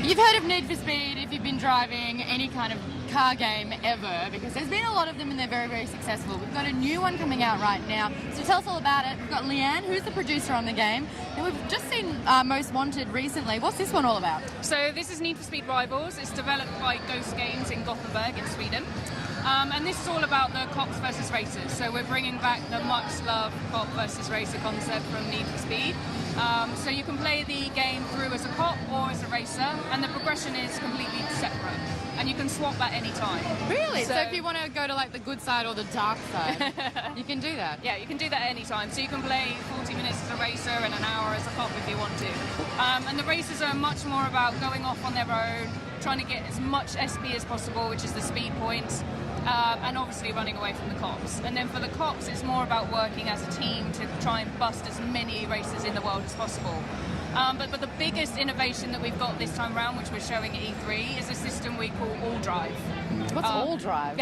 You've heard of Need for Speed if you've been driving any kind of car game ever, because there's been a lot of them and they're very, very successful. We've got a new one coming out right now. So tell us all about it. We've got Leanne, who's the producer on the game, and we've just seen Most Wanted recently. What's this one all about? So this is Need for Speed Rivals. It's developed by Ghost Games in Gothenburg in Sweden. And this is all about the cops versus racers. So we're bringing back the much-loved cop versus racer concept from Need for Speed. So you can play the game through as a cop or as a racer, and the progression is completely separate. And you can swap at any time. Really? So if you want to go to like the good side or the dark side, you can do that? Yeah, you can do that at any time. So you can play 40 minutes as a racer and an hour as a cop if you want to. And the races are much more about going off on their own, trying to get as much SP as possible, which is the speed points. And obviously running away from the cops. And then for the cops, it's more about working as a team to try and bust as many races in the world as possible. But the biggest innovation that we've got this time around, which we're showing at E3, is a system we call All Drive. What's All Drive?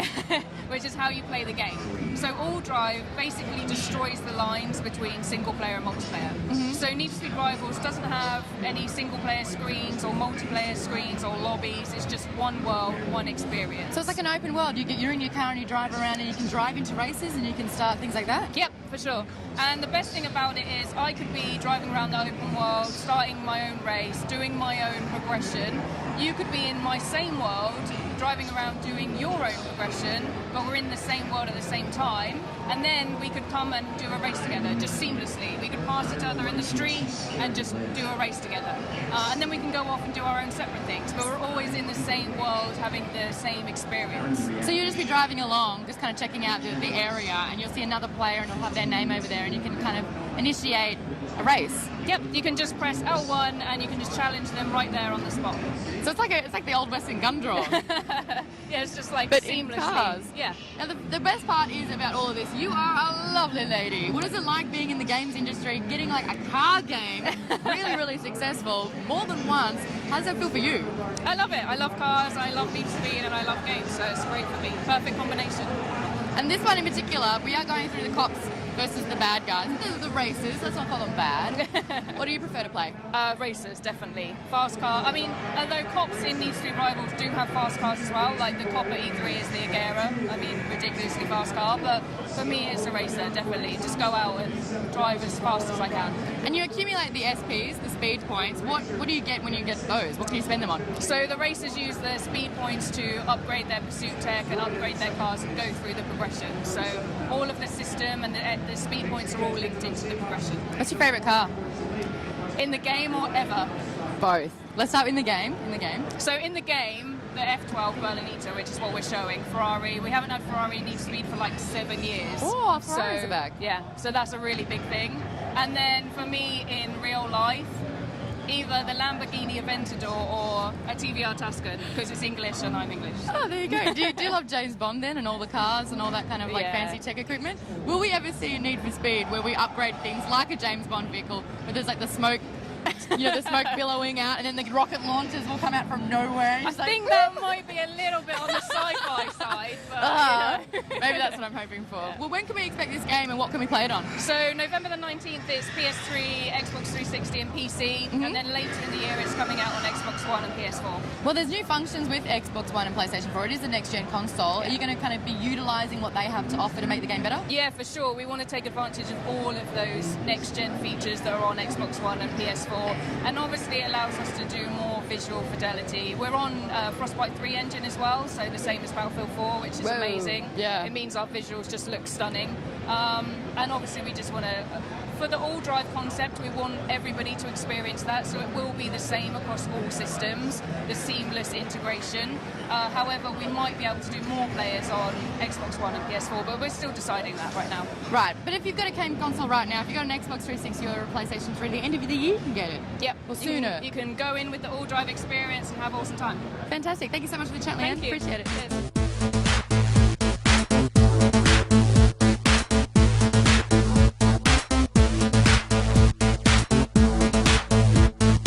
Which is how you play the game. So All Drive basically destroys the lines between single player and multiplayer. So Need for Speed Rivals doesn't have any single player screens or multiplayer screens or lobbies. It's just one world, one experience. So it's like an open world. You're in your car and you drive around and you can drive into races and you can start things like that? Yep, for sure. And the best thing about it is I could be driving around the open world, starting my own race, doing my own progression. You could be in my same world, driving around doing your own progression, but we're in the same world at the same time, and then we could come and do a race together, just seamlessly. We could pass each other in the street and just do a race together. And then we can go off and do our own separate things, but we're always in the same world, having the same experience. So you'll just be driving along, just kind of checking out the area, and you'll see another player and it'll have their name over there, and you can kind of initiate a race. Yep, you can just press L1 and you can just challenge them right there on the spot. So it's like the old Western gun draw. Yeah, it's just like but seamlessly. In cars. Yeah. Now the best part is about all of this, you are a lovely lady. What is it like being in the games industry, getting like a car game really, really successful more than once? How does that feel for you? I love it. I love cars, I love Need for Speed, and I love games, so it's great for me. Perfect combination. And this one in particular, we are going through the cops versus the bad guys. The racers, let's not call them bad. What do you prefer to play? Racers, definitely. Fast car. I mean, although cops in Need for Speed Rivals do have fast cars as well, like the cop at E3 is the Garrett. I mean, ridiculously fast car, but for me it's a racer, definitely. Just go out and drive as fast as I can. And you accumulate the SPs, the speed points. What do you get when you get those? What can you spend them on? So the racers use the speed points to upgrade their pursuit tech and upgrade their cars and go through the progression. So all of the system and the speed points are all linked into the progression. What's your favourite car? In the game or ever? Both. Let's start in the game. So in the game, the F12 Berlinita, which is what we're showing, Ferrari. We haven't had Ferrari Need for Speed for like 7 years. Oh, Ferraris are back. Yeah, so that's a really big thing. And then for me in real life, either the Lamborghini Aventador or a TVR Tuscan, because it's English and I'm English. Oh, there you go. Do you love James Bond then and all the cars and all that kind of like Yeah. fancy tech equipment? Will we ever see a Need for Speed where we upgrade things like a James Bond vehicle where there's like the smoke, the smoke billowing out and then the rocket launchers will come out from nowhere? I think that might be a little bit on the sci-fi side, but maybe that's what I'm hoping for. Yeah. Well, when can we expect this game and what can we play it on? So November the 19th is PS3, Xbox 360 and PC, and then later in the year it's coming out on Xbox One and PS4. Well, there's new functions with Xbox One and PlayStation 4. It is a next-gen console. Yeah. Are you going to kind of be utilising what they have to offer to make the game better? Yeah, for sure. We want to take advantage of all of those next-gen features that are on Xbox One and PS4, and obviously it allows us to do more visual fidelity. We're on Frostbite 3 engine as well, so the same as Battlefield 4, which is amazing. Yeah. It means our visuals just look stunning. And obviously we just want to, for the all-drive concept, we want everybody to experience that, so it will be the same across all systems, the seamless integration. However, we might be able to do more players on Xbox One and PS4, but we're still deciding that right now. Right, but if you've got a game console right now, if you've got an Xbox 360 or a PlayStation 3, the end of the year you can get it. Yep. Or sooner. You can go in with the all-drive experience and have awesome time. Fantastic. Thank you so much for the chat, Leanne. Thank you. Appreciate it. Cheers.